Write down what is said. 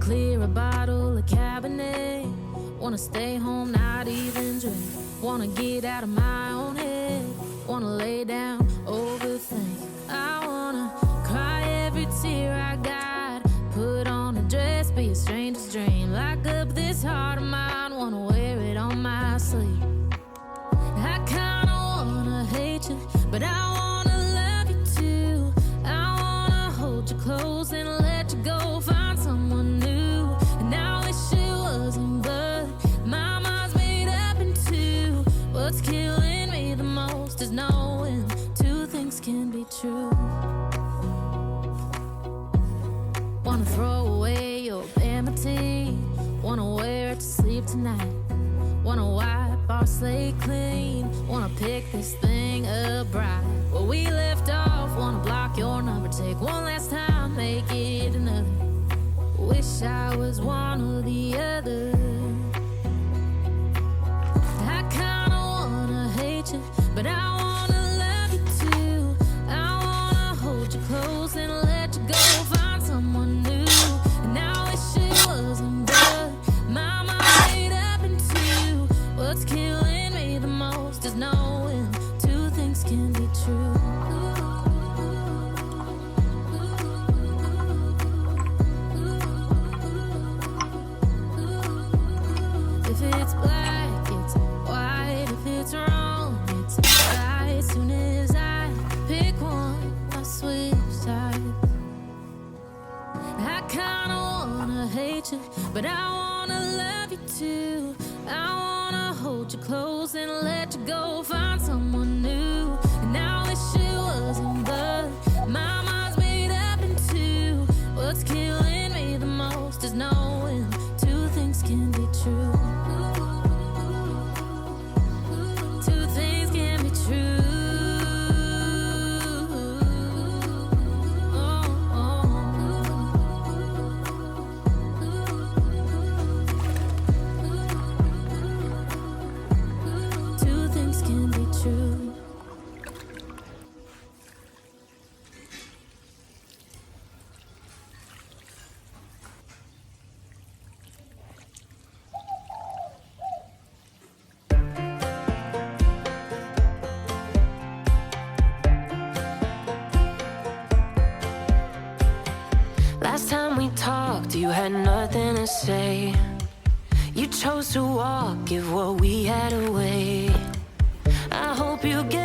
clear a bottle of Cabernet. Wanna stay home, not even drink. Wanna get out of my own head. Wanna lay down, overthink. I wanna cry every tear I got. Put on a dress, be a stranger's dream. Lock up this heart of mine, wanna wear it on my sleeve. I kinda wanna hate you, but I wanna love you too. I wanna hold you close and let you go, find someone new. And I wish it wasn't, but my mind's made up in two. What's killing me the most is knowing two things can be true. Wanna throw away your vanity. Wanna wear it to sleep tonight. Wanna wipe our slate clean. Wanna pick this thing up right where we left off. Wanna block your number, take one last time, make it another. Wish I was one or the other. I kinda wanna hate you, but I wanna love you too. I wanna hold you close and let you go, find someone new. And I wish it wasn't, but my mind made up in two. What's killing me the most is knowing two things can be true. If it's black, it's white. If it's wrong, it's right. Soon as I pick one, I switch sides. I kinda wanna hate you, but I wanna love you too. I wanna hold you close and let you go, find someone new. And I wish it wasn't, but my mind's made up in two. What's killing me the most is knowing two things can be true. Two things can be true. Two things can be true. Last time we talked, you had nothing to say. You chose to walk, give what we had away. I hope you get